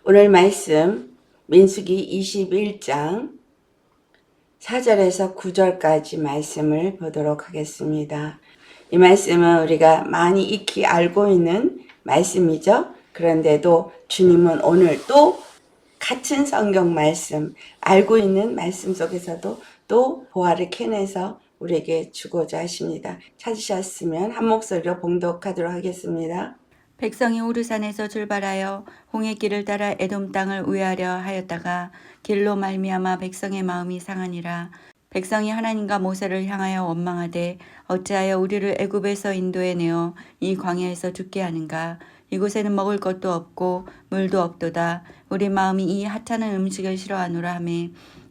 오늘 말씀 민수기 21장 4절에서 9절까지 말씀을 보도록 하겠습니다. 이 말씀은 우리가 많이 익히 알고 있는 말씀이죠. 그런데도 주님은 오늘 또 같은 성경 말씀, 알고 있는 말씀 속에서도 또 보화를 캐내서 우리에게 주고자 하십니다. 찾으셨으면 한 목소리로 봉독하도록 하겠습니다. 백성이 우르산에서 출발하여 홍해 길을 따라 에돔 땅을 우회하려 하였다가 길로 말미암아 백성의 마음이 상하니라. 백성이 하나님과 모세를 향하여 원망하되 어찌하여 우리를 애굽에서 인도해 내어 이 광야에서 죽게 하는가. 이곳에는 먹을 것도 없고 물도 없도다. 우리 마음이 이 하찮은 음식을 싫어하노라 하며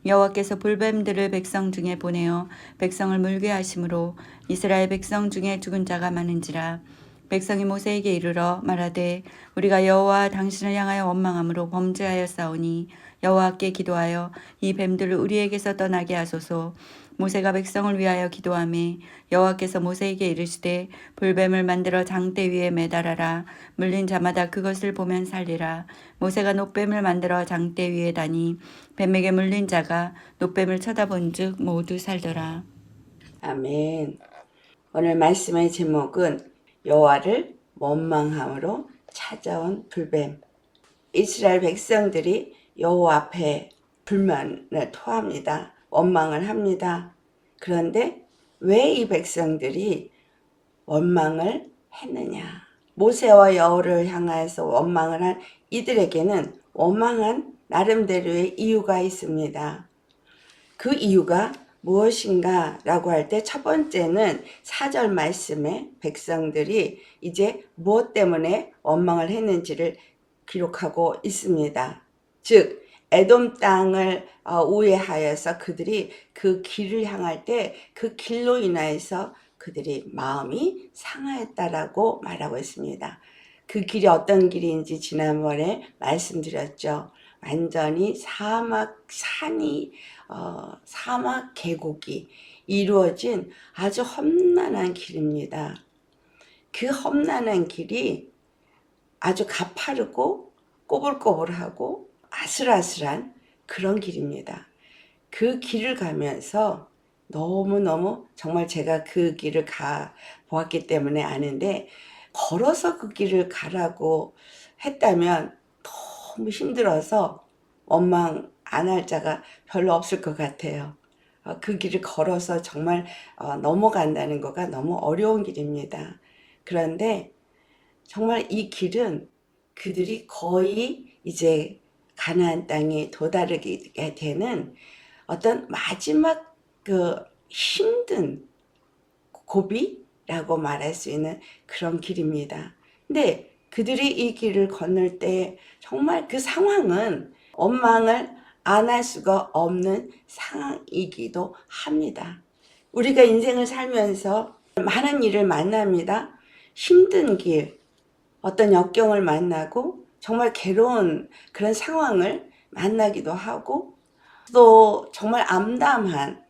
여호와께서 불뱀들을 백성 중에 보내어 백성을 물게 하심으로 이스라엘 백성 중에 죽은 자가 많은지라. 백성이 모세에게 이르러 말하되 우리가 여호와 당신을 향하여 원망함으로 범죄하였사오니 여호와께 기도하여 이 뱀들을 우리에게서 떠나게 하소서. 모세가 백성을 위하여 기도하매 여호와께서 모세에게 이르시되 불뱀을 만들어 장대 위에 매달아라. 물린 자마다 그것을 보면 살리라. 모세가 놋뱀을 만들어 장대 위에 다니 뱀에게 물린 자가 놋뱀을 쳐다본즉 모두 살더라. 아멘. 오늘 말씀의 제목은 여호와를 원망함으로 찾아온 불뱀. 이스라엘 백성들이 여호와 앞에 불만을 토합니다. 원망을 합니다. 그런데 왜 이 백성들이 원망을 했느냐? 모세와 여호와를 향해서 원망을 한 이들에게는 원망한 나름대로의 이유가 있습니다. 그 이유가 무엇인가 라고 할 때 첫 번째는 4절 말씀에 백성들이 이제 무엇 때문에 원망을 했는지를 기록하고 있습니다. 즉 에돔 땅을 우회하여서 그들이 그 길을 향할 때 그 길로 인하여서 그들이 마음이 상하였다라고 말하고 있습니다. 그 길이 어떤 길인지 지난번에 말씀드렸죠. 완전히 산이 사막 계곡이 이루어진 아주 험난한 길입니다. 그 험난한 길이 아주 가파르고 꼬불꼬불하고 아슬아슬한 그런 길입니다. 그 길을 가면서 너무너무 정말 제가 그 길을 가 보았기 때문에 아는데 걸어서 그 길을 가라고 했다면 너무 힘들어서 원망 안 할 자가 별로 없을 것 같아요. 그 길을 걸어서 정말 넘어간다는 거가 너무 어려운 길입니다. 그런데 정말 이 길은 그들이 거의 이제 가나안 땅에 도달하게 되는 어떤 마지막 그 힘든 고비라고 말할 수 있는 그런 길입니다. 근데 그들이 이 길을 건널 때 정말 그 상황은 원망을 안 할 수가 없는 상황이기도 합니다. 우리가 인생을 살면서 많은 일을 만납니다. 힘든 길, 어떤 역경을 만나고 정말 괴로운 그런 상황을 만나기도 하고 또 정말 암담한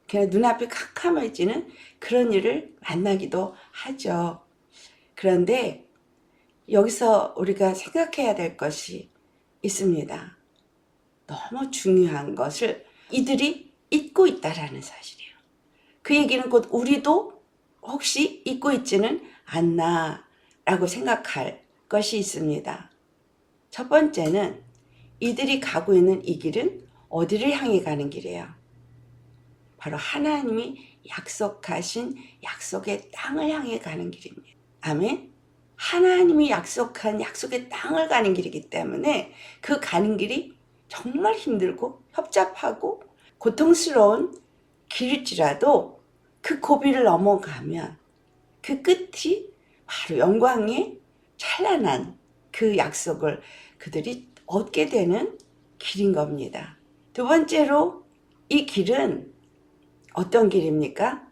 그냥 눈앞이 캄캄해지는 그런 일을 만나기도 하죠. 그런데 여기서 우리가 생각해야 될 것이 있습니다. 너무 중요한 것을 이들이 잊고 있다라는 사실이에요. 그 얘기는 곧 우리도 혹시 잊고 있지는 않나 라고 생각할 것이 있습니다. 첫 번째는 이들이 가고 있는 이 길은 어디를 향해 가는 길이에요? 바로 하나님이 약속하신 약속의 땅을 향해 가는 길입니다. 아멘. 하나님이 약속한 약속의 땅을 가는 길이기 때문에 그 가는 길이 정말 힘들고 협잡하고 고통스러운 길일지라도 그 고비를 넘어가면 그 끝이 바로 영광의 찬란한 그 약속을 그들이 얻게 되는 길인 겁니다. 두 번째로 이 길은 어떤 길입니까?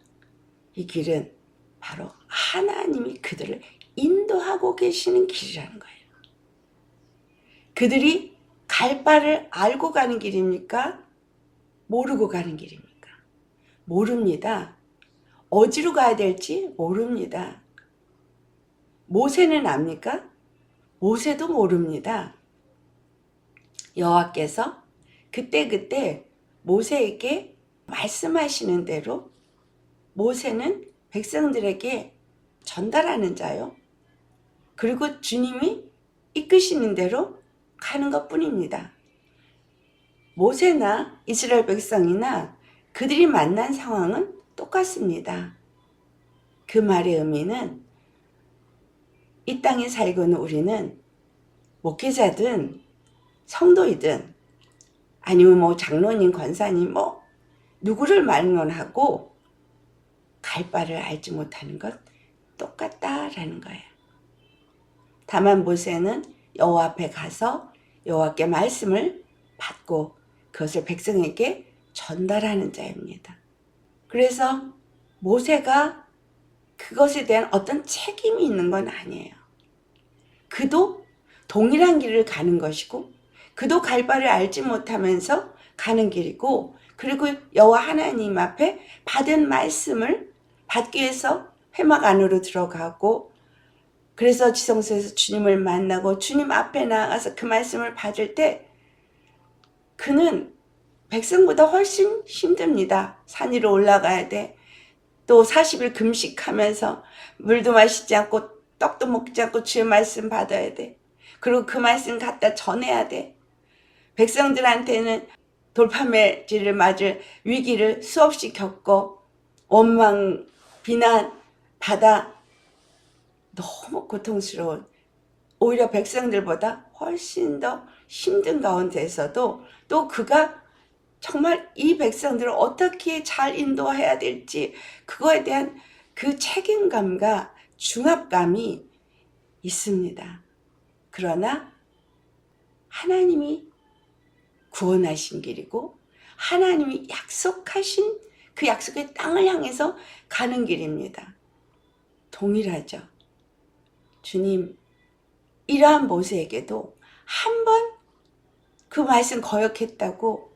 이 길은 바로 하나님이 그들을 인도하고 계시는 길이라는 거예요. 그들이 갈 바를 알고 가는 길입니까? 모르고 가는 길입니까? 모릅니다. 어디로 가야 될지 모릅니다. 모세는 압니까? 모세도 모릅니다. 여호와께서 그때그때 모세에게 말씀하시는 대로 모세는 백성들에게 전달하는 자요. 그리고 주님이 이끄시는 대로 가는 것 뿐입니다. 모세나 이스라엘 백성이나 그들이 만난 상황은 똑같습니다. 그 말의 의미는 이 땅에 살고 있는 우리는 목회자든 성도이든 아니면 뭐 장로님, 권사님 뭐 누구를 말론하고 갈 바를 알지 못하는 것 똑같다라는 거예요. 다만 모세는 여호와 앞에 가서 여호와께 말씀을 받고 그것을 백성에게 전달하는 자입니다. 그래서 모세가 그것에 대한 어떤 책임이 있는 건 아니에요. 그도 동일한 길을 가는 것이고 그도 갈 바를 알지 못하면서 가는 길이고 그리고 여호와 하나님 앞에 받은 말씀을 받기 위해서 회막 안으로 들어가고 그래서 지성소에서 주님을 만나고 주님 앞에 나가서 그 말씀을 받을 때 그는 백성보다 훨씬 힘듭니다. 산 위로 올라가야 돼. 또 40일 금식하면서 물도 마시지 않고 떡도 먹지 않고 주의 말씀 받아야 돼. 그리고 그 말씀 갖다 전해야 돼. 백성들한테는 돌파매질을 맞을 위기를 수없이 겪고 원망, 비난 받아 너무 고통스러운 오히려 백성들보다 훨씬 더 힘든 가운데에서도 또 그가 정말 이 백성들을 어떻게 잘 인도해야 될지 그거에 대한 그 책임감과 중압감이 있습니다. 그러나 하나님이 구원하신 길이고 하나님이 약속하신 그 약속의 땅을 향해서 가는 길입니다. 동일하죠. 주님, 이러한 모세에게도 한 번 그 말씀 거역했다고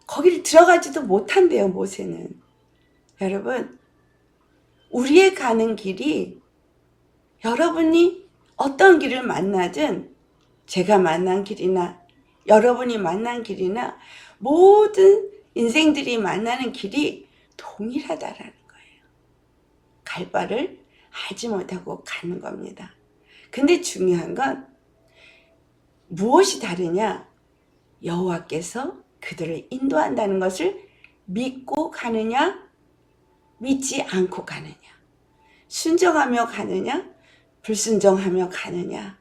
거기를 들어가지도 못한대요, 모세는. 여러분, 우리의 가는 길이 여러분이 어떤 길을 만나든 제가 만난 길이나 여러분이 만난 길이나 모든 인생들이 만나는 길이 동일하다라는 거예요. 갈 바를 알지 못하고 가는 겁니다. 근데 중요한 건 무엇이 다르냐? 여호와께서 그들을 인도한다는 것을 믿고 가느냐, 믿지 않고 가느냐, 순종하며 가느냐, 불순종하며 가느냐,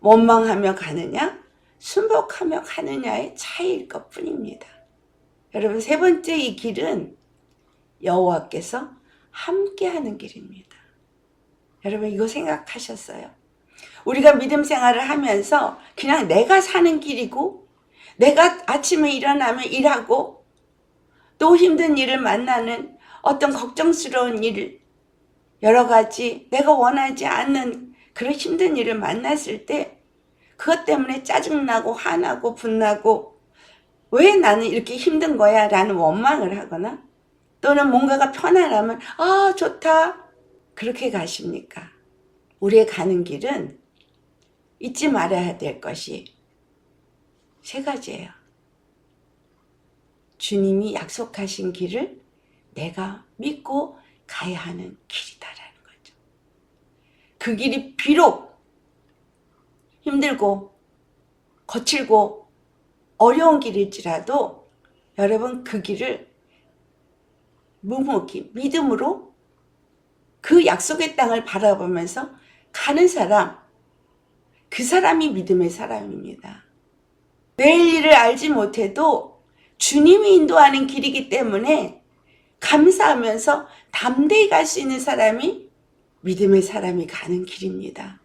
원망하며 가느냐, 순복하며 가느냐의 차이일 것 뿐입니다. 여러분, 세 번째 이 길은 여호와께서 함께하는 길입니다. 여러분, 이거 생각하셨어요? 우리가 믿음 생활을 하면서 그냥 내가 사는 길이고 내가 아침에 일어나면 일하고 또 힘든 일을 만나는 어떤 걱정스러운 일 여러 가지 내가 원하지 않는 그런 힘든 일을 만났을 때 그것 때문에 짜증나고 화나고 분나고 왜 나는 이렇게 힘든 거야? 라는 원망을 하거나 또는 뭔가가 편안하면 아 좋다 그렇게 가십니까? 우리의 가는 길은 잊지 말아야 될 것이 세 가지예요. 주님이 약속하신 길을 내가 믿고 가야 하는 길이다라는 거죠. 그 길이 비록 힘들고 거칠고 어려운 길일지라도 여러분 그 길을 묵묵히 믿음으로 그 약속의 땅을 바라보면서 가는 사람 그 사람이 믿음의 사람입니다. 내일 일을 알지 못해도 주님이 인도하는 길이기 때문에 감사하면서 담대히 갈 수 있는 사람이 믿음의 사람이 가는 길입니다.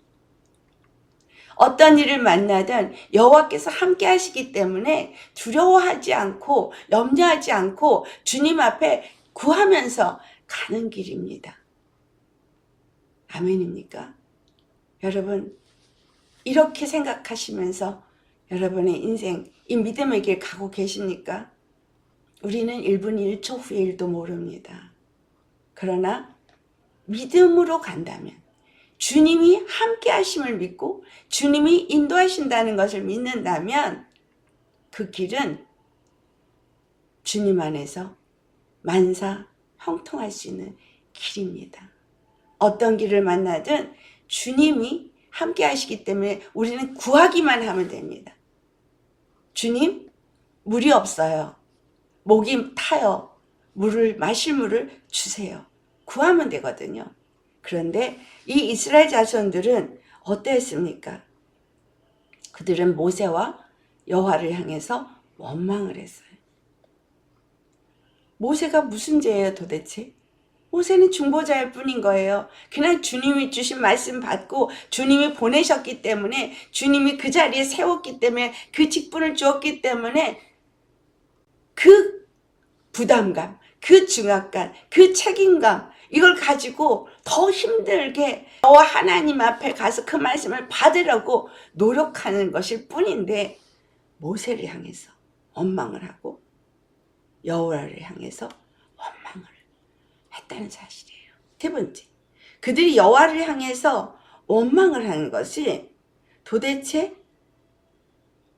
어떤 일을 만나든 여호와께서 함께 하시기 때문에 두려워하지 않고 염려하지 않고 주님 앞에 구하면서 가는 길입니다. 아멘입니까? 여러분 이렇게 생각하시면서 여러분의 인생 이 믿음의 길 가고 계십니까? 우리는 1분 1초 후의 일도 모릅니다. 그러나 믿음으로 간다면 주님이 함께 하심을 믿고 주님이 인도하신다는 것을 믿는다면 그 길은 주님 안에서 만사 형통할 수 있는 길입니다. 어떤 길을 만나든 주님이 함께 하시기 때문에 우리는 구하기만 하면 됩니다. 주님, 물이 없어요. 목이 타요. 마실 물을 주세요. 구하면 되거든요. 그런데 이 이스라엘 자손들은 어땠습니까? 그들은 모세와 여호와를 향해서 원망을 했어요. 모세가 무슨 죄예요 도대체? 모세는 중보자일 뿐인 거예요. 그냥 주님이 주신 말씀 받고 주님이 보내셨기 때문에, 주님이 그 자리에 세웠기 때문에, 그 직분을 주었기 때문에 그 부담감, 그 중압감, 그 책임감, 이걸 가지고 더 힘들게 여호와 하나님 앞에 가서 그 말씀을 받으려고 노력하는 것일 뿐인데, 모세를 향해서 원망을 하고 여호와를 향해서 원망을 했다는 사실이에요. 세 번째, 그들이 여호와를 향해서 원망을 하는 것이 도대체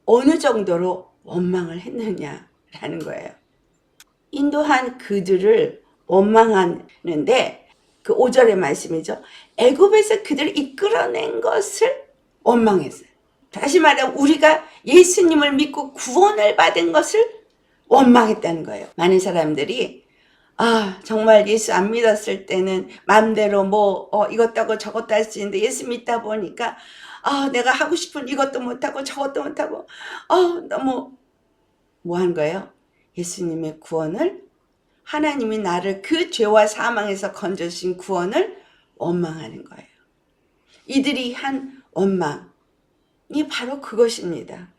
어느 정도로 원망을 했느냐라는 거예요. 인도한 그들을 원망하는데, 그 5절의 말씀이죠. 애굽에서 그들을 이끌어낸 것을 원망했어요. 다시 말하면 우리가 예수님을 믿고 구원을 받은 것을 원망했다는 거예요. 많은 사람들이 정말 예수 안 믿었을 때는 마음대로 이것도 하고 저것도 할 수 있는데, 예수 믿다 보니까 내가 하고 싶은 이것도 못하고 저것도 못하고 너무 한 거예요? 예수님의 구원을, 하나님이 나를 그 죄와 사망에서 건져주신 구원을 원망하는 거예요. 이들이 한 원망이 바로 그것입니다.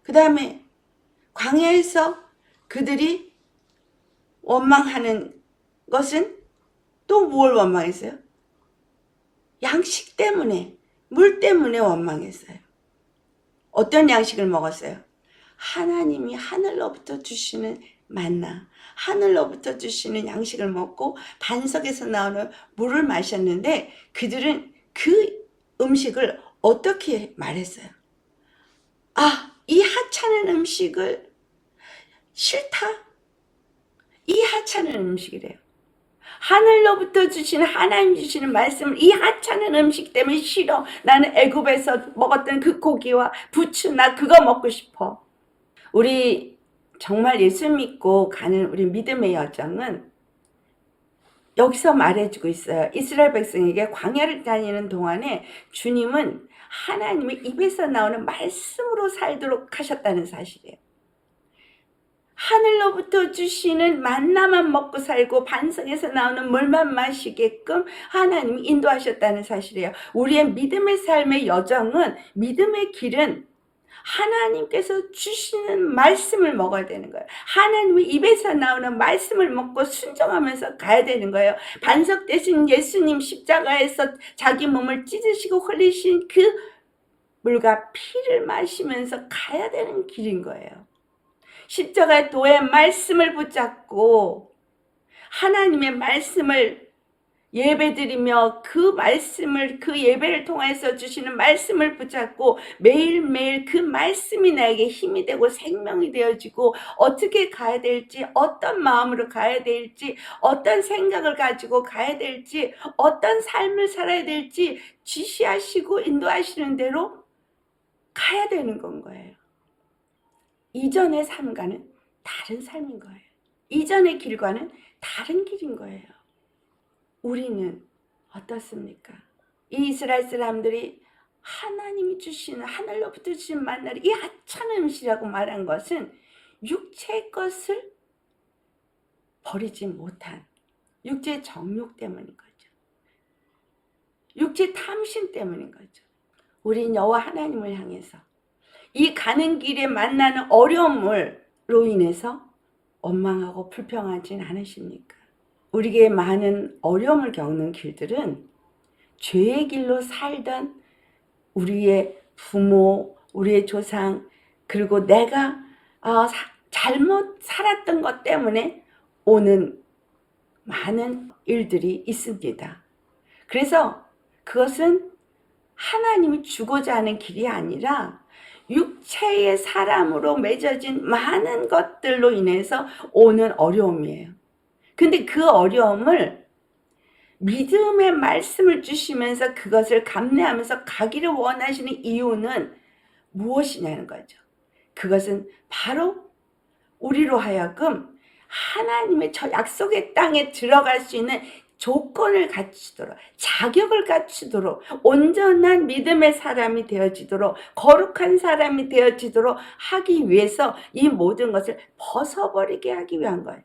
그 다음에 광야에서 그들이 원망하는 것은 또 뭘 원망했어요? 양식 때문에, 물 때문에 원망했어요. 어떤 양식을 먹었어요? 하나님이 하늘로부터 주시는 만나, 하늘로부터 주시는 양식을 먹고 반석에서 나오는 물을 마셨는데, 그들은 그 음식을 어떻게 말했어요? 이 하찮은 음식을 싫다? 이 하찮은 음식이래요. 하늘로부터 주시는, 하나님 주시는 말씀을, 이 하찮은 음식 때문에 싫어. 나는 애굽에서 먹었던 그 고기와 부추, 나 그거 먹고 싶어. 우리 정말 예수 믿고 가는 우리 믿음의 여정은 여기서 말해주고 있어요. 이스라엘 백성에게 광야를 다니는 동안에 주님은 하나님의 입에서 나오는 말씀으로 살도록 하셨다는 사실이에요. 하늘로부터 주시는 만나만 먹고 살고 반석에서 나오는 물만 마시게끔 하나님이 인도하셨다는 사실이에요. 우리의 믿음의 삶의 여정은, 믿음의 길은 하나님께서 주시는 말씀을 먹어야 되는 거예요. 하나님의 입에서 나오는 말씀을 먹고 순종하면서 가야 되는 거예요. 반석 대신 예수님 십자가에서 자기 몸을 찢으시고 흘리신 그 물과 피를 마시면서 가야 되는 길인 거예요. 십자가 도의 말씀을 붙잡고 하나님의 말씀을 예배드리며 그 말씀을, 그 예배를 통해서 주시는 말씀을 붙잡고 매일매일 그 말씀이 나에게 힘이 되고 생명이 되어지고, 어떻게 가야 될지, 어떤 마음으로 가야 될지, 어떤 생각을 가지고 가야 될지, 어떤 삶을 살아야 될지 지시하시고 인도하시는 대로 가야 되는 건 거예요. 이전의 삶과는 다른 삶인 거예요. 이전의 길과는 다른 길인 거예요. 우리는 어떻습니까? 이 이스라엘 사람들이 하나님이 주시는, 하늘로부터 주신 만나를 이 하찮은 음식이라고 말한 것은 육체의 것을 버리지 못한 육체의 정욕 때문인 거죠. 육체의 탐심 때문인 거죠. 우린 여호와 하나님을 향해서 이 가는 길에 만나는 어려움으로 인해서 원망하고 불평하진 않으십니까? 우리에게 많은 어려움을 겪는 길들은 죄의 길로 살던 우리의 부모, 우리의 조상, 그리고 내가 잘못 살았던 것 때문에 오는 많은 일들이 있습니다. 그래서 그것은 하나님이 주고자 하는 길이 아니라 육체의 사람으로 맺어진 많은 것들로 인해서 오는 어려움이에요. 근데 그 어려움을 믿음의 말씀을 주시면서 그것을 감내하면서 가기를 원하시는 이유는 무엇이냐는 거죠. 그것은 바로 우리로 하여금 하나님의 저 약속의 땅에 들어갈 수 있는 조건을 갖추도록, 자격을 갖추도록, 온전한 믿음의 사람이 되어지도록, 거룩한 사람이 되어지도록 하기 위해서 이 모든 것을 벗어버리게 하기 위한 거예요.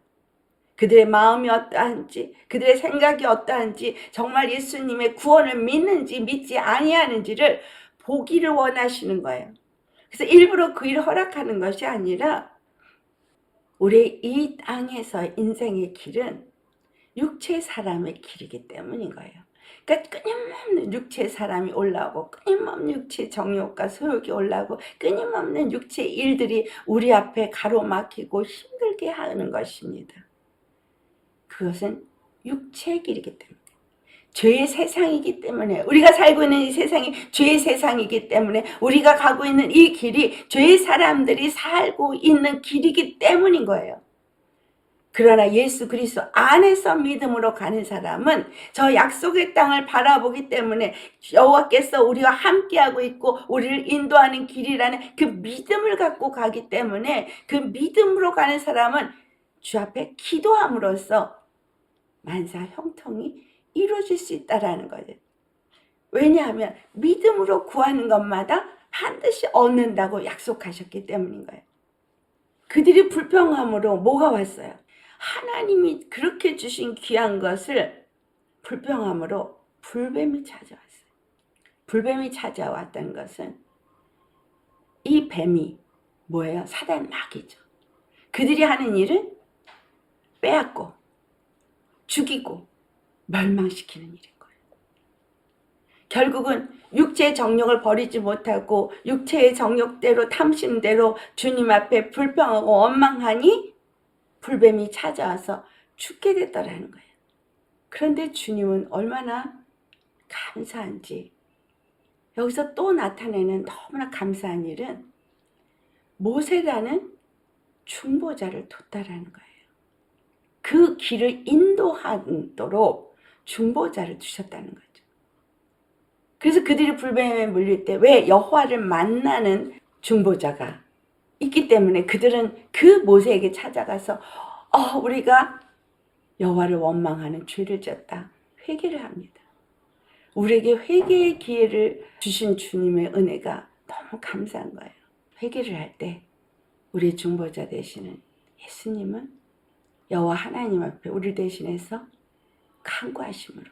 그들의 마음이 어떠한지, 그들의 생각이 어떠한지, 정말 예수님의 구원을 믿는지 믿지 아니하는지를 보기를 원하시는 거예요. 그래서 일부러 그 일을 허락하는 것이 아니라 우리 이 땅에서 인생의 길은 육체 사람의 길이기 때문인 거예요. 그러니까 끊임없는 육체 사람이 올라오고 끊임없는 육체 정욕과 소욕이 올라오고 끊임없는 육체 일들이 우리 앞에 가로막히고 힘들게 하는 것입니다. 그것은 육체의 길이기 때문에, 죄의 세상이기 때문에, 우리가 살고 있는 이 세상이 죄의 세상이기 때문에, 우리가 가고 있는 이 길이 죄의 사람들이 살고 있는 길이기 때문인 거예요. 그러나 예수 그리스도 안에서 믿음으로 가는 사람은 저 약속의 땅을 바라보기 때문에 여호와께서 우리와 함께하고 있고 우리를 인도하는 길이라는 그 믿음을 갖고 가기 때문에, 그 믿음으로 가는 사람은 주 앞에 기도함으로써 만사 형통이 이루어질 수 있다라는 거예요. 왜냐하면 믿음으로 구하는 것마다 반드시 얻는다고 약속하셨기 때문인 거예요. 그들이 불평함으로 뭐가 왔어요? 하나님이 그렇게 주신 귀한 것을 불평함으로 불뱀이 찾아왔어요. 불뱀이 찾아왔다는 것은 이 뱀이 뭐예요? 사단 마귀죠. 그들이 하는 일은 빼앗고 죽이고 멸망시키는 일인 거예요. 결국은 육체의 정욕을 버리지 못하고 육체의 정욕대로 탐심대로 주님 앞에 불평하고 원망하니 불뱀이 찾아와서 죽게 됐다라는 거예요. 그런데 주님은 얼마나 감사한지, 여기서 또 나타내는 너무나 감사한 일은 모세라는 중보자를 뒀다라는 거예요. 그 길을 인도하도록 중보자를 두셨다는 거죠. 그래서 그들이 불뱀에 물릴 때 왜 여호와를 만나는 중보자가 있기 때문에 그들은 그 모세에게 찾아가서 우리가 여호와를 원망하는 죄를 졌다, 회개를 합니다. 우리에게 회개의 기회를 주신 주님의 은혜가 너무 감사한 거예요. 회개를 할 때 우리의 중보자 되시는 예수님은 여호와 하나님 앞에 우리 대신해서 간구하심으로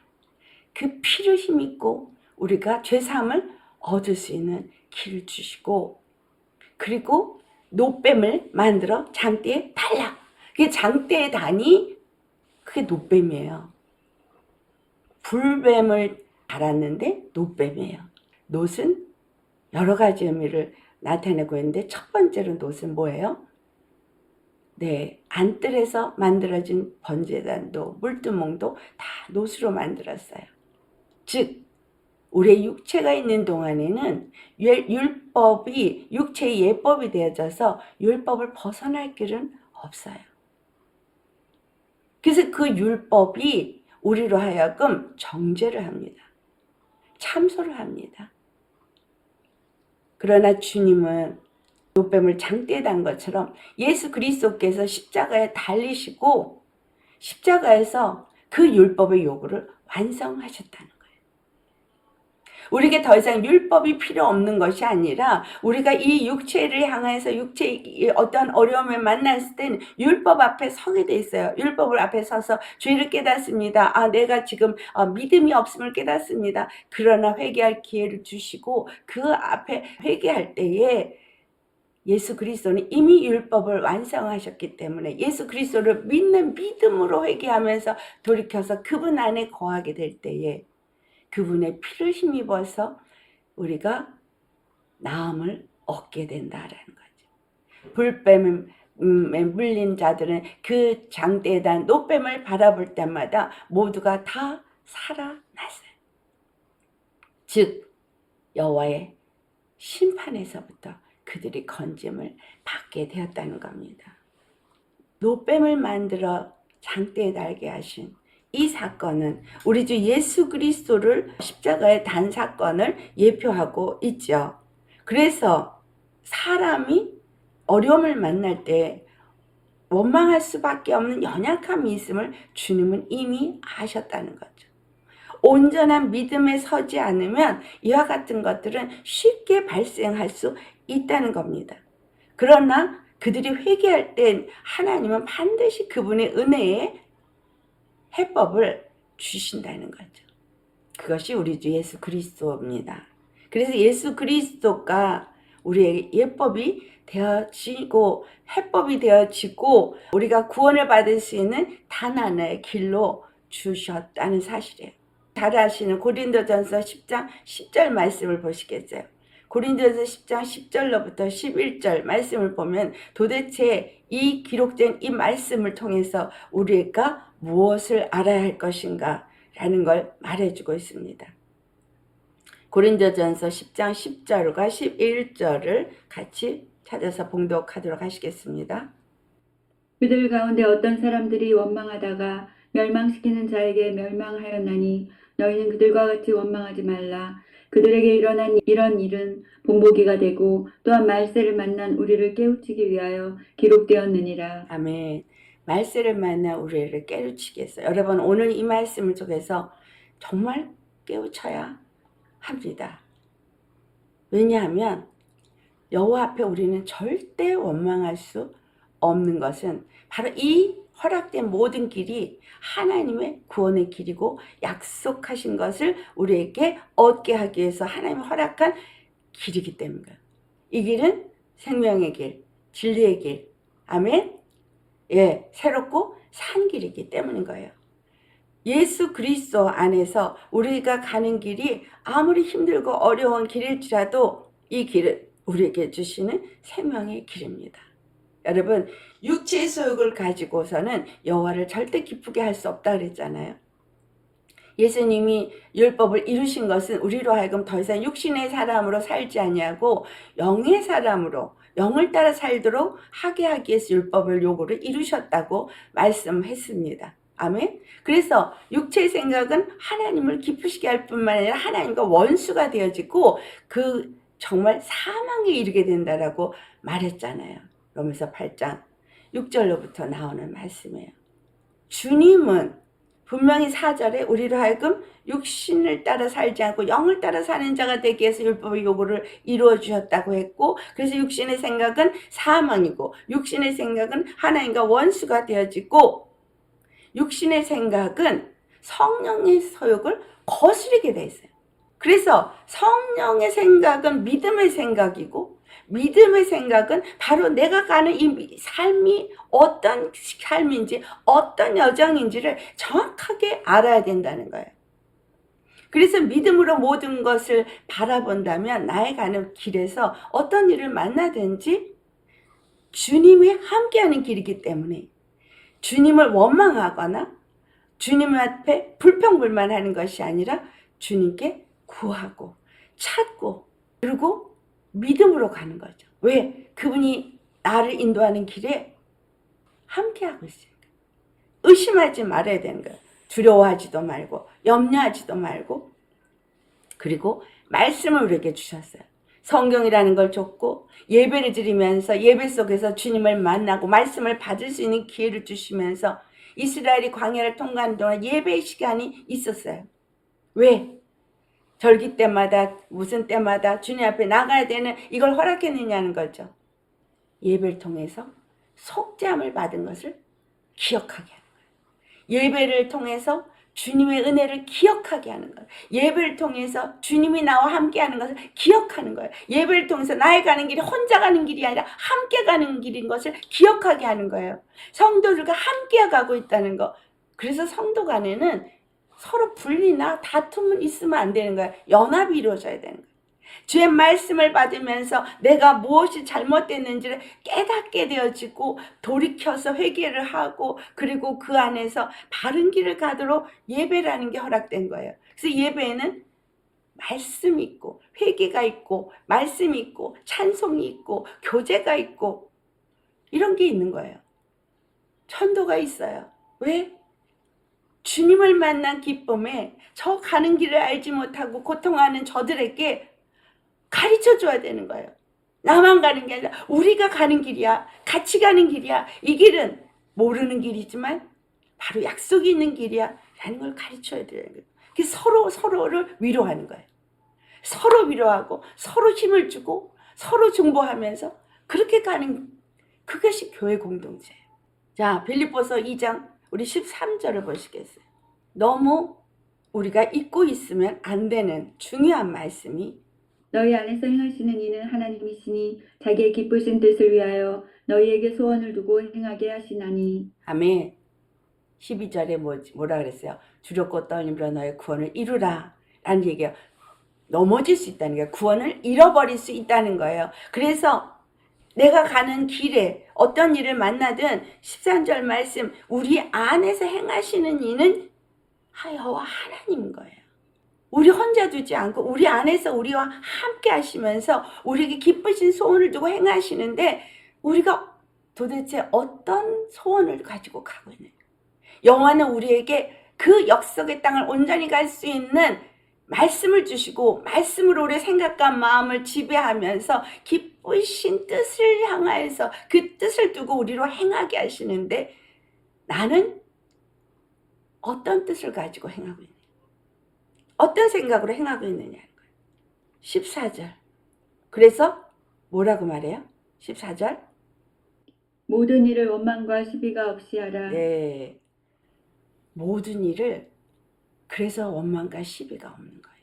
그 피를 힘입고 우리가 죄사함을 얻을 수 있는 길을 주시고, 그리고 노뱀을 만들어 장대에 달라. 그게 장대에 다니, 그게 노뱀이에요. 불뱀을 달았는데 노뱀이에요. 놋은 여러 가지 의미를 나타내고 있는데 첫 번째로 놋은 뭐예요? 안뜰에서 만들어진 번제단도 물두멍도 다 놋으로 만들었어요. 즉 우리의 육체가 있는 동안에는 율법이 육체의 예법이 되어져서 율법을 벗어날 길은 없어요. 그래서 그 율법이 우리로 하여금 정죄를 합니다. 참소를 합니다. 그러나 주님은 노뱀을 장대에 단 것처럼 예수 그리스도께서 십자가에 달리시고 십자가에서 그 율법의 요구를 완성하셨다는 거예요. 우리에게 더 이상 율법이 필요 없는 것이 아니라 우리가 이 육체를 향해서 육체의 어떤 어려움을 만났을 때는 율법 앞에 서게 돼 있어요. 율법을 앞에 서서 죄를 깨닫습니다. 내가 지금 믿음이 없음을 깨닫습니다. 그러나 회개할 기회를 주시고 그 앞에 회개할 때에 예수 그리스도는 이미 율법을 완성하셨기 때문에 예수 그리스도를 믿는 믿음으로 회개하면서 돌이켜서 그분 안에 거하게 될 때에 그분의 피를 힘입어서 우리가 나음을 얻게 된다라는 거죠. 불뱀에 물린 자들은 그 장대에 단 노뱀을 바라볼 때마다 모두가 다 살아났어요. 즉 여호와의 심판에서부터 그들이 건짐을 받게 되었다는 겁니다. 노뱀을 만들어 장대에 달게 하신 이 사건은 우리 주 예수 그리스도를 십자가에 단 사건을 예표하고 있죠. 그래서 사람이 어려움을 만날 때 원망할 수밖에 없는 연약함이 있음을 주님은 이미 아셨다는 거죠. 온전한 믿음에 서지 않으면 이와 같은 것들은 쉽게 발생할 수 있다는 겁니다. 그러나 그들이 회개할 땐 하나님은 반드시 그분의 은혜의 해법을 주신다는 거죠. 그것이 우리 주 예수 그리스도입니다. 그래서 예수 그리스도가 우리에게 예법이 되어지고 해법이 되어지고 우리가 구원을 받을 수 있는 단 하나의 길로 주셨다는 사실이에요. 잘 아시는 고린도전서 10장 10절 말씀을 보시겠어요? 고린도전서 10장 10절로부터 11절 말씀을 보면 도대체 이 기록된 이 말씀을 통해서 우리가 무엇을 알아야 할 것인가 라는 걸 말해주고 있습니다. 고린도전서 10장 10절과 11절을 같이 찾아서 봉독하도록 하시겠습니다. 그들 가운데 어떤 사람들이 원망하다가 멸망시키는 자에게 멸망하였나니 너희는 그들과 같이 원망하지 말라. 그들에게 일어난 이런 일은 본보기가 되고 또한 말세를 만난 우리를 깨우치기 위하여 기록되었느니라. 아멘. 말세를 만나 우리를 깨우치겠어요. 여러분 오늘 이 말씀을 통해서 정말 깨우쳐야 합니다. 왜냐하면 여호와 앞에 우리는 절대 원망할 수 없는 것은 바로 이 허락된 모든 길이 하나님의 구원의 길이고 약속하신 것을 우리에게 얻게 하기 위해서 하나님이 허락한 길이기 때문이에요. 이 길은 생명의 길, 진리의 길, 아멘. 예, 새롭고 산 길이기 때문인 거예요. 예수 그리스도 안에서 우리가 가는 길이 아무리 힘들고 어려운 길일지라도 이 길은 우리에게 주시는 생명의 길입니다. 여러분 육체의 소욕을 가지고서는 여호와를 절대 기쁘게 할 수 없다 그랬잖아요. 예수님이 율법을 이루신 것은 우리로 하여금 더 이상 육신의 사람으로 살지 아니하고 영의 사람으로 영을 따라 살도록 하게 하기 위해서 율법을 요구를 이루셨다고 말씀했습니다. 아멘. 그래서 육체의 생각은 하나님을 기쁘시게 할 뿐만 아니라 하나님과 원수가 되어지고 그 정말 사망에 이르게 된다라고 말했잖아요. 로마서 8장 6절로부터 나오는 말씀이에요. 주님은 분명히 4절에 우리로 하여금 육신을 따라 살지 않고 영을 따라 사는 자가 되기 위해서 율법의 요구를 이루어 주셨다고 했고, 그래서 육신의 생각은 사망이고 육신의 생각은 하나님과 원수가 되어지고 육신의 생각은 성령의 소욕을 거스르게 돼 있어요. 그래서 성령의 생각은 믿음의 생각이고 믿음의 생각은 바로 내가 가는 이 삶이 어떤 삶인지 어떤 여정인지를 정확하게 알아야 된다는 거예요. 그래서 믿음으로 모든 것을 바라본다면 나의 가는 길에서 어떤 일을 만나든지 주님이 함께하는 길이기 때문에 주님을 원망하거나 주님 앞에 불평불만하는 것이 아니라 주님께 구하고 찾고 그리고 믿음으로 가는 거죠. 왜? 그분이 나를 인도하는 길에 함께하고 있으니까. 의심하지 말아야 되는 거예요. 두려워하지도 말고 염려하지도 말고. 그리고 말씀을 우리에게 주셨어요. 성경이라는 걸 줬고 예배를 드리면서 예배 속에서 주님을 만나고 말씀을 받을 수 있는 기회를 주시면서 이스라엘이 광야를 통과하는 동안 예배의 시간이 있었어요. 왜? 절기 때마다 무슨 때마다 주님 앞에 나가야 되는 이걸 허락했느냐는 거죠. 예배를 통해서 속죄함을 받은 것을 기억하게 하는 거예요. 예배를 통해서 주님의 은혜를 기억하게 하는 거예요. 예배를 통해서 주님이 나와 함께 하는 것을 기억하는 거예요. 예배를 통해서 나의 가는 길이 혼자 가는 길이 아니라 함께 가는 길인 것을 기억하게 하는 거예요. 성도들과 함께 가고 있다는 거. 그래서 성도 간에는 서로 분리나 다툼은 있으면 안 되는 거예요. 연합이 이루어져야 되는 거예요. 주의 말씀을 받으면서 내가 무엇이 잘못됐는지를 깨닫게 되어지고 돌이켜서 회개를 하고 그리고 그 안에서 바른 길을 가도록 예배라는 게 허락된 거예요. 그래서 예배에는 말씀이 있고 회개가 있고 말씀이 있고 찬송이 있고 교제가 있고 이런 게 있는 거예요. 천도가 있어요. 왜? 주님을 만난 기쁨에 저 가는 길을 알지 못하고 고통하는 저들에게 가르쳐 줘야 되는 거예요. 나만 가는 게 아니라 우리가 가는 길이야. 같이 가는 길이야. 이 길은 모르는 길이지만 바로 약속이 있는 길이야. 라는 걸 가르쳐야 되는 거예요. 서로를 위로하는 거예요. 서로 위로하고 서로 힘을 주고 서로 중보하면서 그렇게 가는 그것이 교회 공동체예요. 자, 빌립보서 2장 우리 13절을 보시겠어요. 너무 우리가 잊고 있으면 안 되는 중요한 말씀이 너희 안에서 행하시는 이는 하나님이시니 자기의 기쁘신 뜻을 위하여 너희에게 소원을 두고 행하게 하시나니. 아멘. 12절에 뭐라 그랬어요? 두렵고 떨림으로 너의 구원을 이루라 라는 얘기예요. 넘어질 수 있다는 거예요. 구원을 잃어버릴 수 있다는 거예요. 그래서 내가 가는 길에 어떤 일을 만나든 13절 말씀 우리 안에서 행하시는 이는 여호와 하나님인 거예요. 우리 혼자 두지 않고 우리 안에서 우리와 함께 하시면서 우리에게 기쁘신 소원을 두고 행하시는데 우리가 도대체 어떤 소원을 가지고 가고 있는 여호와는 우리에게 그 약속의 땅을 온전히 갈 수 있는 말씀을 주시고 말씀으로 우리의 생각과 마음을 지배하면서 기쁘신 뜻을 향하여서 그 뜻을 두고 우리로 행하게 하시는데 나는 어떤 뜻을 가지고 행하고 있느냐, 어떤 생각으로 행하고 있느냐는 거예요. 14절. 그래서 뭐라고 말해요? 14절. 모든 일을 원망과 시비가 없이 하라. 네. 모든 일을 그래서 원망과 시비가 없는 거예요.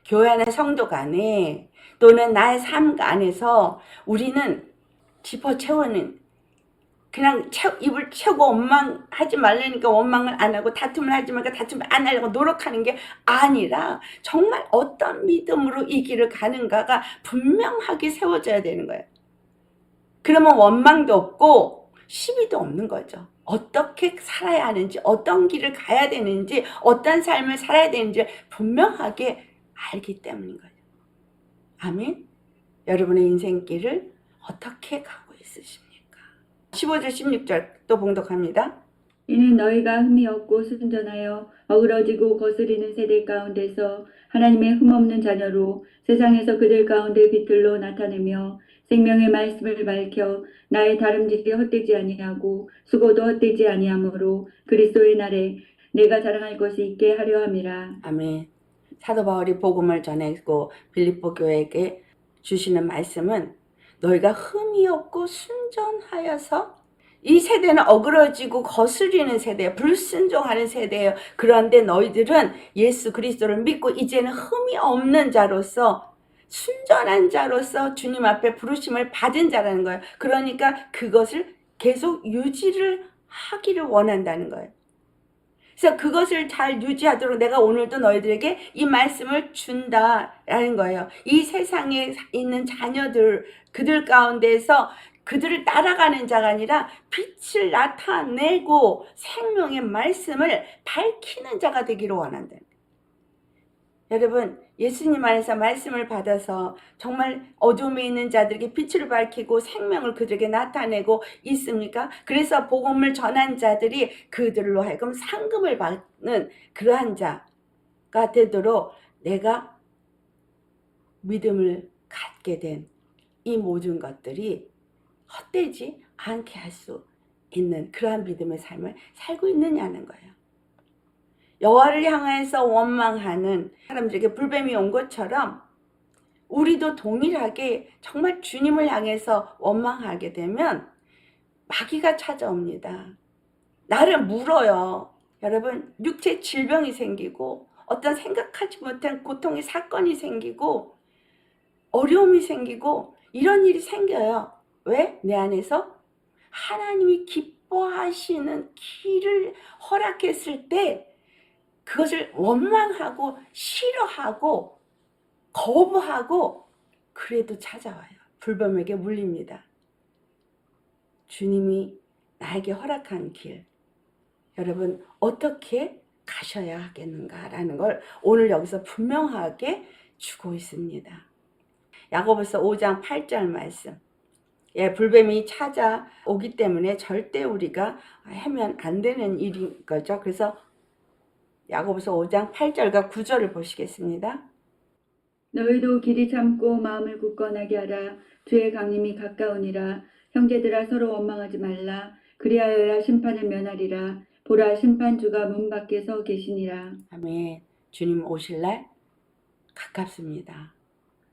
교회 안에 성도 간에 또는 나의 삶 안에서 우리는 짚어채우는 그냥 입을 채우고 원망하지 말라니까 원망을 안 하고 다툼을 하지 말까 다툼을 안 하려고 노력하는 게 아니라 정말 어떤 믿음으로 이 길을 가는가가 분명하게 세워져야 되는 거예요. 그러면 원망도 없고 시비도 없는 거죠. 어떻게 살아야 하는지, 어떤 길을 가야 되는지, 어떤 삶을 살아야 되는지 분명하게 알기 때문인 거죠. 아멘. 여러분의 인생길을 어떻게 가고 있으십니까? 15절 16절 또 봉독합니다. 이는 너희가 흠이 없고 순전하여 어그러지고 거스리는 세대 가운데서 하나님의 흠없는 자녀로 세상에서 그들 가운데 빛들로 나타내며 생명의 말씀을 밝혀 나의 다름질이 헛되지 아니하고 수고도 헛되지 아니하므로 그리스도의 날에 내가 자랑할 것이 있게 하려 함이라. 아멘. 사도 바울이 복음을 전했고 빌립보 교회에게 주시는 말씀은 너희가 흠이 없고 순전하여서 이 세대는 어그러지고 거스리는 세대예요. 불순종하는 세대예요. 그런데 너희들은 예수 그리스도를 믿고 이제는 흠이 없는 자로서 순전한 자로서 주님 앞에 부르심을 받은 자라는 거예요. 그러니까 그것을 계속 유지를 하기를 원한다는 거예요. 그래서 그것을 잘 유지하도록 내가 오늘도 너희들에게 이 말씀을 준다라는 거예요. 이 세상에 있는 자녀들, 그들 가운데서 그들을 따라가는 자가 아니라 빛을 나타내고 생명의 말씀을 밝히는 자가 되기를 원한다. 여러분, 예수님 안에서 말씀을 받아서 정말 어둠에 있는 자들에게 빛을 밝히고 생명을 그들에게 나타내고 있습니까? 그래서 복음을 전한 자들이 그들로 하여금 상급을 받는 그러한 자가 되도록 내가 믿음을 갖게 된 이 모든 것들이 헛되지 않게 할 수 있는 그러한 믿음의 삶을 살고 있느냐는 거예요. 여호와를 향해서 원망하는 사람들에게 불뱀이 온 것처럼 우리도 동일하게 정말 주님을 향해서 원망하게 되면 마귀가 찾아옵니다. 나를 물어요. 여러분, 육체 질병이 생기고 어떤 생각하지 못한 고통의 사건이 생기고 어려움이 생기고 이런 일이 생겨요. 왜? 내 안에서 하나님이 기뻐하시는 길을 허락했을 때 그것을 원망하고 싫어하고 거부하고 그래도 찾아와요. 불뱀에게 물립니다. 주님이 나에게 허락한 길, 여러분 어떻게 가셔야 하겠는가라는 걸 오늘 여기서 분명하게 주고 있습니다. 야고보서 5장 8절 말씀. 예, 불뱀이 찾아오기 때문에 절대 우리가 하면 안 되는 일인 거죠. 그래서 야고보서 5장 8절과 9절을 보시겠습니다. 너희도 길이 참고 마음을 굳건하게 하라. 주의 강림이 가까우니라. 형제들아 서로 원망하지 말라. 그리하여야 심판을 면하리라. 보라 심판주가 문 밖에 서 계시니라. 아멘. 주님 오실 날 가깝습니다.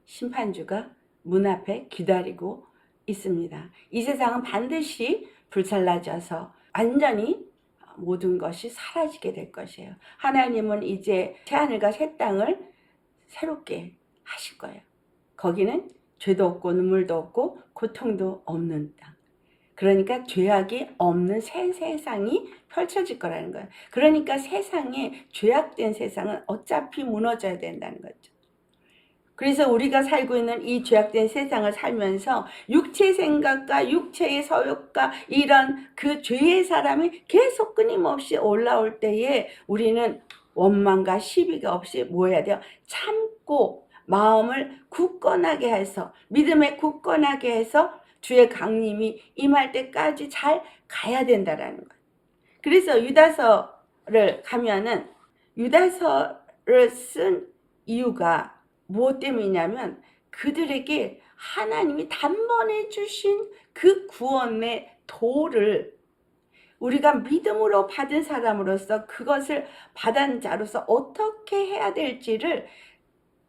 심판주가 문 앞에 기다리고 있습니다. 이 세상은 반드시 불살라져서 완전히 모든 것이 사라지게 될 것이에요. 하나님은 이제 새하늘과 새 땅을 새롭게 하실 거예요. 거기는 죄도 없고 눈물도 없고 고통도 없는 땅. 그러니까 죄악이 없는 새 세상이 펼쳐질 거라는 거예요. 그러니까 세상에 죄악된 세상은 어차피 무너져야 된다는 거죠. 그래서 우리가 살고 있는 이 죄악된 세상을 살면서 육체 생각과 육체의 소욕과 이런 그 죄의 사람이 계속 끊임없이 올라올 때에 우리는 원망과 시비가 없이 뭐 해야 돼요? 참고 마음을 굳건하게 해서 믿음에 굳건하게 해서 주의 강림이 임할 때까지 잘 가야 된다라는 거예요. 그래서 유다서를 가면은 유다서를 쓴 이유가 무엇 때문이냐면 그들에게 하나님이 단번에 주신 그 구원의 도를 우리가 믿음으로 받은 사람으로서 그것을 받은 자로서 어떻게 해야 될지를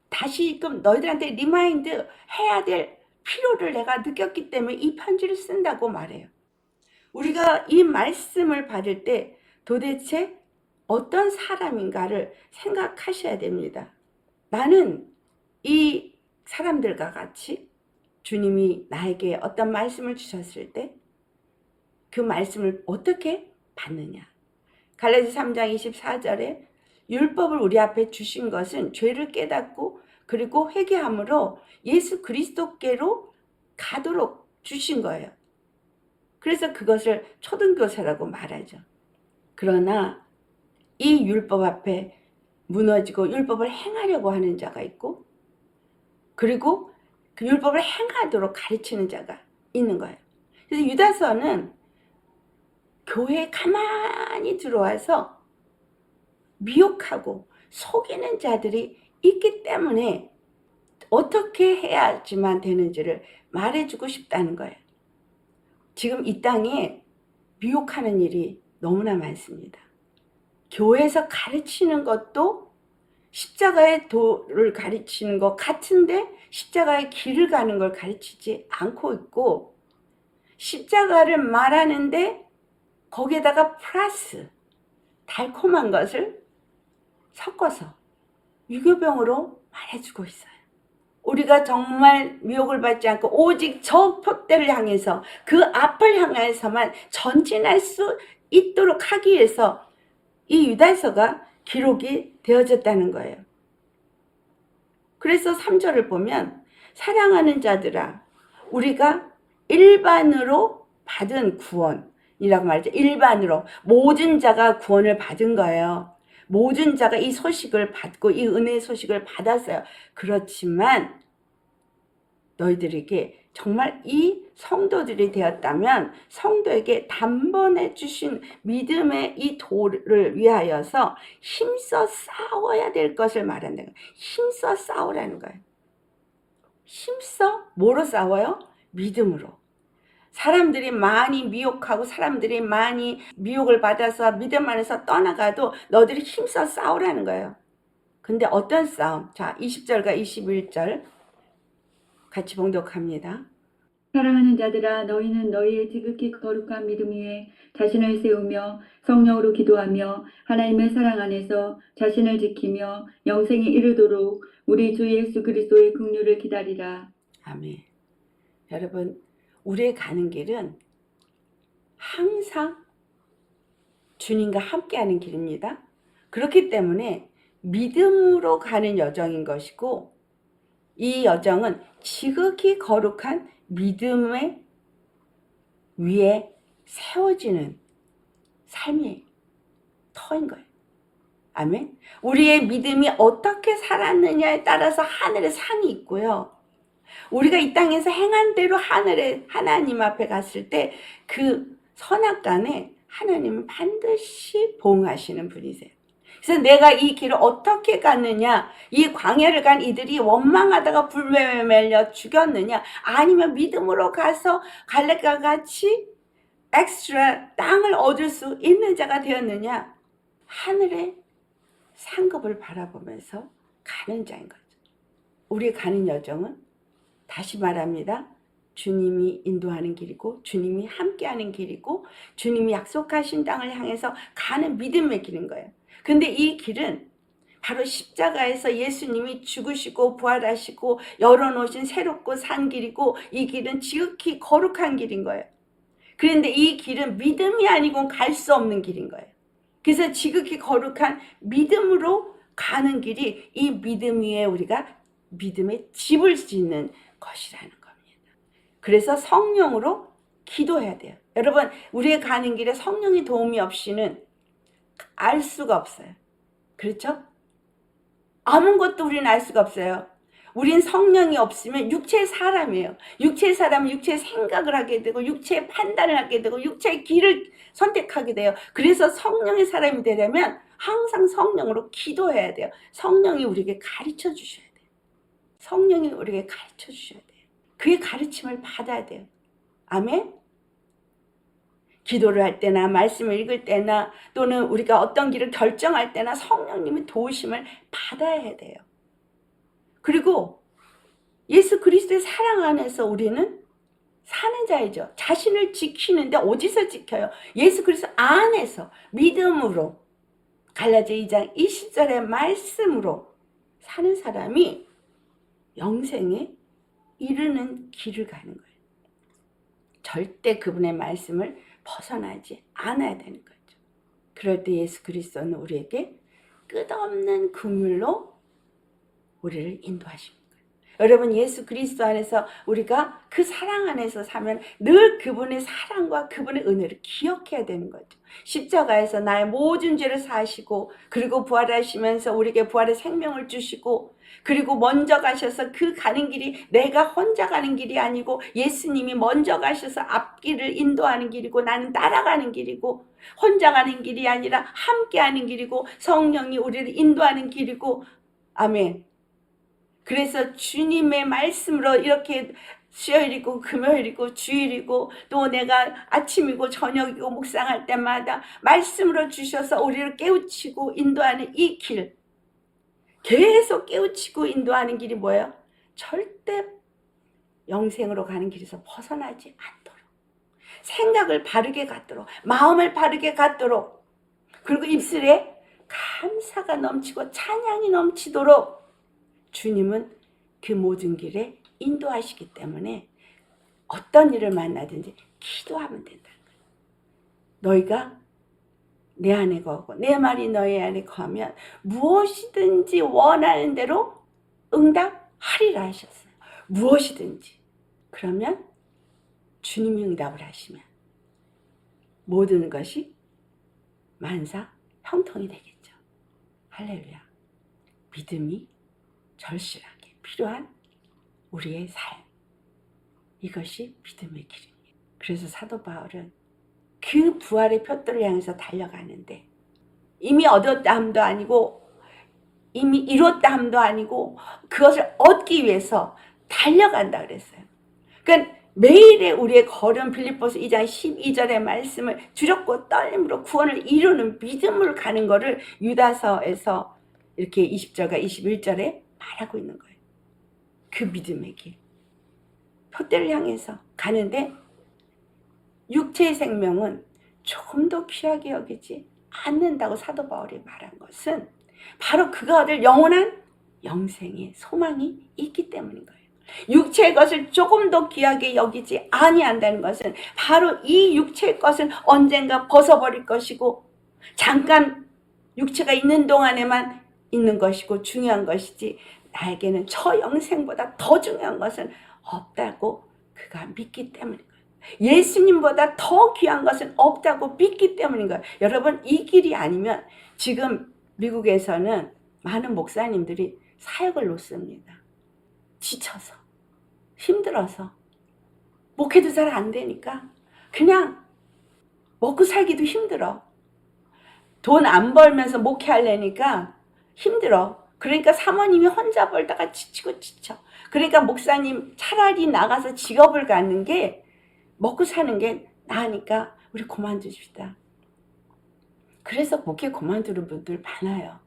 다시금 너희들한테 리마인드 해야 될 필요를 내가 느꼈기 때문에 이 편지를 쓴다고 말해요. 우리가 이 말씀을 받을 때 도대체 어떤 사람인가를 생각하셔야 됩니다. 나는 이 사람들과 같이 주님이 나에게 어떤 말씀을 주셨을 때 그 말씀을 어떻게 받느냐. 갈라디아 3장 24절에 율법을 우리 앞에 주신 것은 죄를 깨닫고 그리고 회개함으로 예수 그리스도께로 가도록 주신 거예요. 그래서 그것을 초등교사라고 말하죠. 그러나 이 율법 앞에 무너지고 율법을 행하려고 하는 자가 있고 그리고 그 율법을 행하도록 가르치는 자가 있는 거예요. 그래서 유다서는 교회에 가만히 들어와서 미혹하고 속이는 자들이 있기 때문에 어떻게 해야지만 되는지를 말해주고 싶다는 거예요. 지금 이 땅에 미혹하는 일이 너무나 많습니다. 교회에서 가르치는 것도 십자가의 도를 가르치는 것 같은데 십자가의 길을 가는 걸 가르치지 않고 있고 십자가를 말하는데 거기에다가 플러스 달콤한 것을 섞어서 유교병으로 말해주고 있어요. 우리가 정말 미혹을 받지 않고 오직 저 표대를 향해서 그 앞을 향해서만 전진할 수 있도록 하기 위해서 이 유다서가 기록이 되어졌다는 거예요. 그래서 3절을 보면 사랑하는 자들아 우리가 일반으로 받은 구원이라고 말하죠. 일반으로 모든 자가 구원을 받은 거예요. 모든 자가 이 소식을 받고 이 은혜의 소식을 받았어요. 그렇지만 너희들에게 정말 이 성도들이 되었다면 성도에게 단번에 주신 믿음의 이 도를 위하여서 힘써 싸워야 될 것을 말한다는 거예요. 힘써 싸우라는 거예요. 힘써 뭐로 싸워요? 믿음으로. 사람들이 많이 미혹하고 사람들이 많이 미혹을 받아서 믿음 안에서 떠나가도 너희들이 힘써 싸우라는 거예요. 근데 어떤 싸움? 자, 20절과 21절 같이 봉독합니다. 사랑하는 자들아 너희는 너희의 지극히 거룩한 믿음 위에 자신을 세우며 성령으로 기도하며 하나님의 사랑 안에서 자신을 지키며 영생에 이르도록 우리 주 예수 그리스도의 긍휼을 기다리라. 아멘. 여러분 우리의 가는 길은 항상 주님과 함께하는 길입니다. 그렇기 때문에 믿음으로 가는 여정인 것이고 이 여정은 지극히 거룩한 믿음의 위에 세워지는 삶의 터인 거예요. 아멘. 우리의 믿음이 어떻게 살았느냐에 따라서 하늘의 상이 있고요. 우리가 이 땅에서 행한 대로 하늘에 하나님 앞에 갔을 때 그 선악간에 하나님은 반드시 보응하시는 분이세요. 그래서 내가 이 길을 어떻게 갔느냐, 이 광야를 간 이들이 원망하다가 불뱀에 밀려 죽였느냐, 아니면 믿음으로 가서 갈렙과 같이 엑스트라 땅을 얻을 수 있는 자가 되었느냐, 하늘의 상급을 바라보면서 가는 자인 거죠. 우리 가는 여정은 다시 말합니다. 주님이 인도하는 길이고 주님이 함께하는 길이고 주님이 약속하신 땅을 향해서 가는 믿음의 길인 거예요. 근데 이 길은 바로 십자가에서 예수님이 죽으시고 부활하시고 열어놓으신 새롭고 산 길이고 이 길은 지극히 거룩한 길인 거예요. 그런데 이 길은 믿음이 아니고는 갈 수 없는 길인 거예요. 그래서 지극히 거룩한 믿음으로 가는 길이 이 믿음 위에 우리가 믿음의 집을 짓는 것이라는 겁니다. 그래서 성령으로 기도해야 돼요. 여러분, 우리의 가는 길에 성령의 도움이 없이는 알 수가 없어요. 그렇죠? 아무것도 우리는 알 수가 없어요. 우린 성령이 없으면 육체의 사람이에요. 육체의 사람은 육체의 생각을 하게 되고 육체의 판단을 하게 되고 육체의 길을 선택하게 돼요. 그래서 성령의 사람이 되려면 항상 성령으로 기도해야 돼요. 성령이 우리에게 가르쳐 주셔야 돼요. 성령이 우리에게 가르쳐 주셔야 돼요. 그의 가르침을 받아야 돼요. 아멘? 기도를 할 때나 말씀을 읽을 때나 또는 우리가 어떤 길을 결정할 때나 성령님의 도우심을 받아야 돼요. 그리고 예수 그리스도의 사랑 안에서 우리는 사는 자이죠. 자신을 지키는데 어디서 지켜요? 예수 그리스도 안에서 믿음으로 갈라디아 2장 20절의 말씀으로 사는 사람이 영생에 이르는 길을 가는 거예요. 절대 그분의 말씀을 벗어나지 않아야 되는 거죠. 그럴 때 예수 그리스도는 우리에게 끝없는 그물로 우리를 인도하십니다. 여러분, 예수 그리스도 안에서 우리가 그 사랑 안에서 사면 늘 그분의 사랑과 그분의 은혜를 기억해야 되는 거죠. 십자가에서 나의 모든 죄를 사하시고 그리고 부활하시면서 우리에게 부활의 생명을 주시고 그리고 먼저 가셔서 그 가는 길이 내가 혼자 가는 길이 아니고 예수님이 먼저 가셔서 앞길을 인도하는 길이고 나는 따라가는 길이고 혼자 가는 길이 아니라 함께 하는 길이고 성령이 우리를 인도하는 길이고 아멘. 그래서 주님의 말씀으로 이렇게 수요일이고 금요일이고 주일이고 또 내가 아침이고 저녁이고 묵상할 때마다 말씀으로 주셔서 우리를 깨우치고 인도하는 이 길, 계속 깨우치고 인도하는 길이 뭐예요? 절대 영생으로 가는 길에서 벗어나지 않도록, 생각을 바르게 갖도록, 마음을 바르게 갖도록, 그리고 입술에 감사가 넘치고 찬양이 넘치도록 주님은 그 모든 길에 인도하시기 때문에 어떤 일을 만나든지 기도하면 된다는 거예요. 너희가 내 안에 거하고 내 말이 너희 안에 거하면 무엇이든지 원하는 대로 응답하리라 하셨어요. 무엇이든지. 그러면 주님이 응답을 하시면 모든 것이 만사 형통이 되겠죠. 할렐루야. 믿음이 절실하게 필요한 우리의 삶, 이것이 믿음의 길입니다. 그래서 사도 바울은 그 부활의 표대를 향해서 달려가는데 이미 얻었다 함도 아니고 이미 이뤘다 함도 아니고 그것을 얻기 위해서 달려간다 그랬어요. 그러니까 매일의 우리의 걸음, 빌립보서 2장 12절의 말씀을 두렵고 떨림으로 구원을 이루는 믿음으로 가는 거를 유다서에서 이렇게 20절과 21절에 말하고 있는 거예요. 그 믿음의 길, 표대를 향해서 가는데 육체의 생명은 조금 더 귀하게 여기지 않는다고 사도 바울이 말한 것은 바로 그가 얻을 영원한 영생의 소망이 있기 때문인 거예요. 육체의 것을 조금 더 귀하게 여기지 아니한다는 것은 바로 이 육체의 것은 언젠가 벗어버릴 것이고 잠깐 육체가 있는 동안에만 있는 것이고 중요한 것이지 나에게는 저 영생보다 더 중요한 것은 없다고 그가 믿기 때문인 거예요. 예수님보다 더 귀한 것은 없다고 믿기 때문인 거예요. 여러분, 이 길이 아니면 지금 미국에서는 많은 목사님들이 사역을 놓습니다. 지쳐서, 힘들어서, 목회도 잘 안 되니까 그냥 먹고 살기도 힘들어. 돈 안 벌면서 목회하려니까 힘들어. 그러니까 사모님이 혼자 벌다가 지치고 지쳐. 그러니까 목사님 차라리 나가서 직업을 갖는 게 먹고 사는 게 나으니까 우리 그만두십시다. 그래서 목회 그만두는 분들 많아요.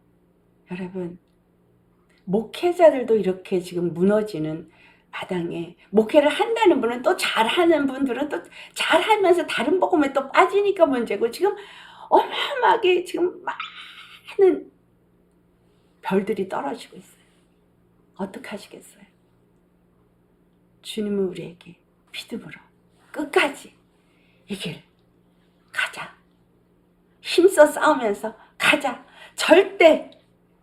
여러분, 목회자들도 이렇게 지금 무너지는 마당에 목회를 한다는 분은 또 잘하는 분들은 또 잘하면서 다른 복음에 또 빠지니까 문제고, 지금 어마어마하게 지금 많은 별들이 떨어지고 있어요. 어떡하시겠어요? 주님은 우리에게 믿음으로 끝까지 이 길 가자. 힘써 싸우면서 가자. 절대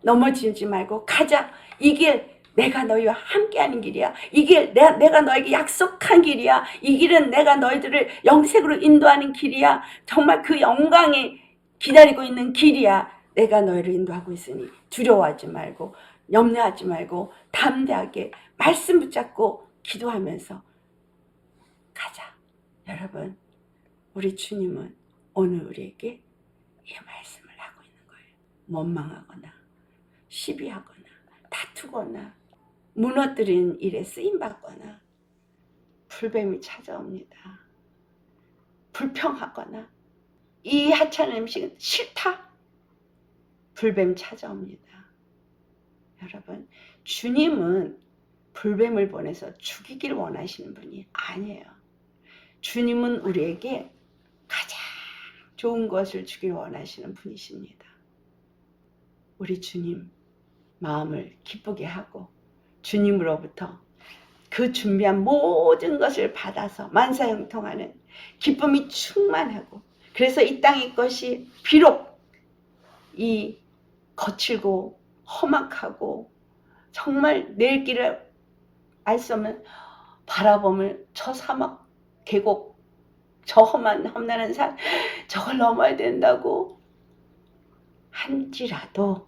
넘어지지 말고 가자. 이 길 내가 너희와 함께하는 길이야. 이 길 내가 너에게 약속한 길이야. 이 길은 내가 너희들을 영생으로 인도하는 길이야. 정말 그 영광이 기다리고 있는 길이야. 내가 너희를 인도하고 있으니 두려워하지 말고 염려하지 말고 담대하게 말씀 붙잡고 기도하면서 가자. 여러분, 우리 주님은 오늘 우리에게 이 말씀을 하고 있는 거예요. 원망하거나 시비하거나 다투거나 무너뜨리는 일에 쓰임받거나 불뱀이 찾아옵니다. 불평하거나 이 하찮은 음식은 싫다. 불뱀 찾아옵니다. 여러분, 주님은 불뱀을 보내서 죽이길 원하시는 분이 아니에요. 주님은 우리에게 가장 좋은 것을 주길 원하시는 분이십니다. 우리 주님 마음을 기쁘게 하고 주님으로부터 그 준비한 모든 것을 받아서 만사형통하는 기쁨이 충만하고, 그래서 이 땅의 것이 비록 이 거칠고 험악하고 정말 내일 길을 알 수 없는 바라보면 저 사막 계곡 저 험난한 산 저걸 넘어야 된다고 한지라도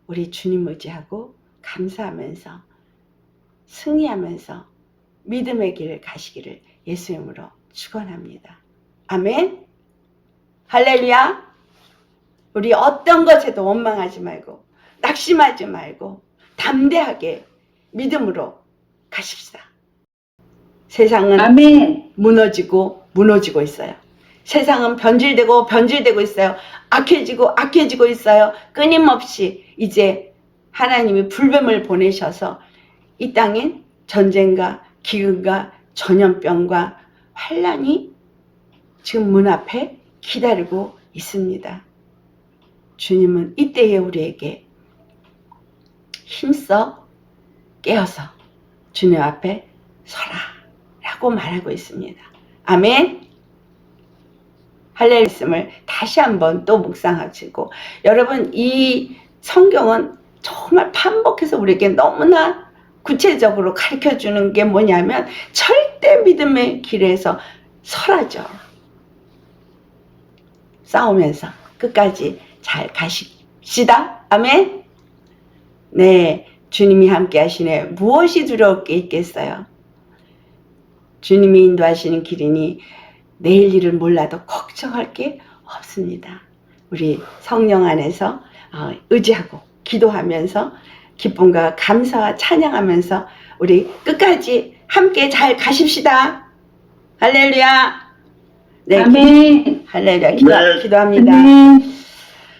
우리 주님 의지하고 감사하면서 승리하면서 믿음의 길을 가시기를 예수 이름으로 축원합니다. 아멘. 할렐루야. 우리 어떤 것에도 원망하지 말고 낙심하지 말고 담대하게 믿음으로 가십시다. 세상은 아멘. 무너지고 있어요. 세상은 변질되고 있어요. 악해지고 있어요. 끊임없이 이제 하나님이 불뱀을 보내셔서 이 땅엔 전쟁과 기근과 전염병과 환란이 지금 문 앞에 기다리고 있습니다. 주님은 이때에 우리에게 힘써 깨어서 주님 앞에 서라 라고 말하고 있습니다. 아멘. 할렐루야. 말씀을 다시 한번 또 묵상하시고, 여러분, 이 성경은 정말 반복해서 우리에게 너무나 구체적으로 가르쳐주는 게 뭐냐면 절대 믿음의 길에서 서라죠. 싸우면서 끝까지 잘 가십시다. 아멘. 네, 주님이 함께 하시네. 무엇이 두려울 게 있겠어요? 주님이 인도하시는 길이니 내일 일을 몰라도 걱정할 게 없습니다. 우리 성령 안에서 의지하고 기도하면서 기쁨과 감사와 찬양하면서 우리 끝까지 함께 잘 가십시다. 할렐루야. 네, 아멘. 할렐루야. 기도합니다. 아멘.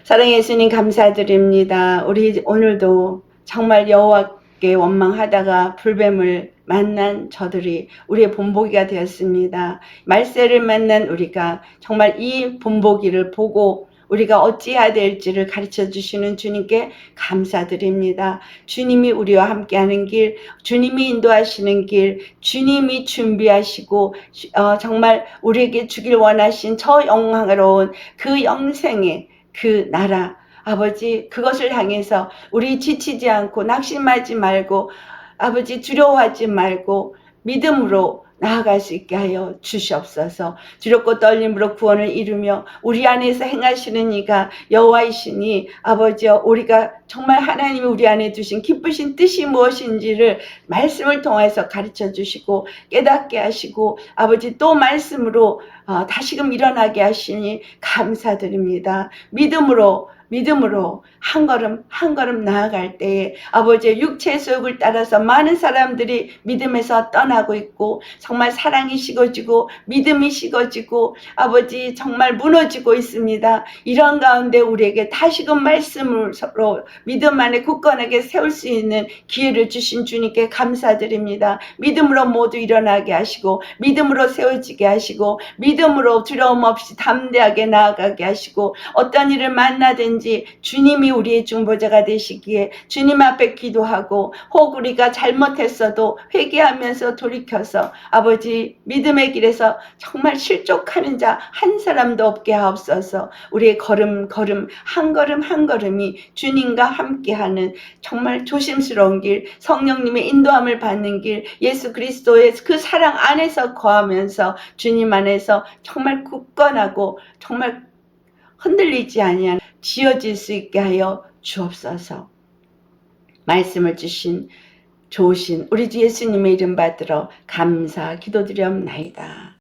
사랑의 예수님 감사드립니다. 우리 오늘도 정말 여호와께 원망하다가 불뱀을 만난 저들이 우리의 본보기가 되었습니다. 말세를 만난 우리가 정말 이 본보기를 보고 우리가 어찌해야 될지를 가르쳐 주시는 주님께 감사드립니다. 주님이 우리와 함께하는 길, 주님이 인도하시는 길, 주님이 준비하시고 정말 우리에게 주길 원하신 저 영광스러운 그 영생의 그 나라, 아버지, 그것을 향해서 우리 지치지 않고 낙심하지 말고 아버지 두려워하지 말고 믿음으로 나아갈 수 있게 하여 주시옵소서. 두렵고 떨림으로 구원을 이루며 우리 안에서 행하시는 이가 여호와이시니 아버지여, 우리가 정말 하나님이 우리 안에 두신 기쁘신 뜻이 무엇인지를 말씀을 통해서 가르쳐 주시고 깨닫게 하시고 아버지 또 말씀으로 다시금 일어나게 하시니 감사드립니다. 믿음으로 한 걸음 한 걸음 나아갈 때에 아버지의 육체의 소욕을 따라서 많은 사람들이 믿음에서 떠나고 있고 정말 사랑이 식어지고 믿음이 식어지고 아버지 정말 무너지고 있습니다. 이런 가운데 우리에게 다시금 말씀으로 믿음 안에 굳건하게 세울 수 있는 기회를 주신 주님께 감사드립니다. 믿음으로 모두 일어나게 하시고 믿음으로 세워지게 하시고 믿음으로 두려움 없이 담대하게 나아가게 하시고 어떤 일을 만나든지 주님이 우리의 중보자가 되시기에 주님 앞에 기도하고 혹 우리가 잘못했어도 회개하면서 돌이켜서 아버지 믿음의 길에서 정말 실족하는 자 한 사람도 없게 하옵소서. 우리의 걸음 한 걸음 한 걸음이 주님과 함께하는 정말 조심스러운 길, 성령님의 인도함을 받는 길, 예수 그리스도의 그 사랑 안에서 거하면서 주님 안에서 정말 굳건하고 정말 흔들리지 아니한 지어질 수 있게 하여 주옵소서. 말씀을 주신 좋으신 우리 주 예수님의 이름 받들어 감사 기도드리옵나이다.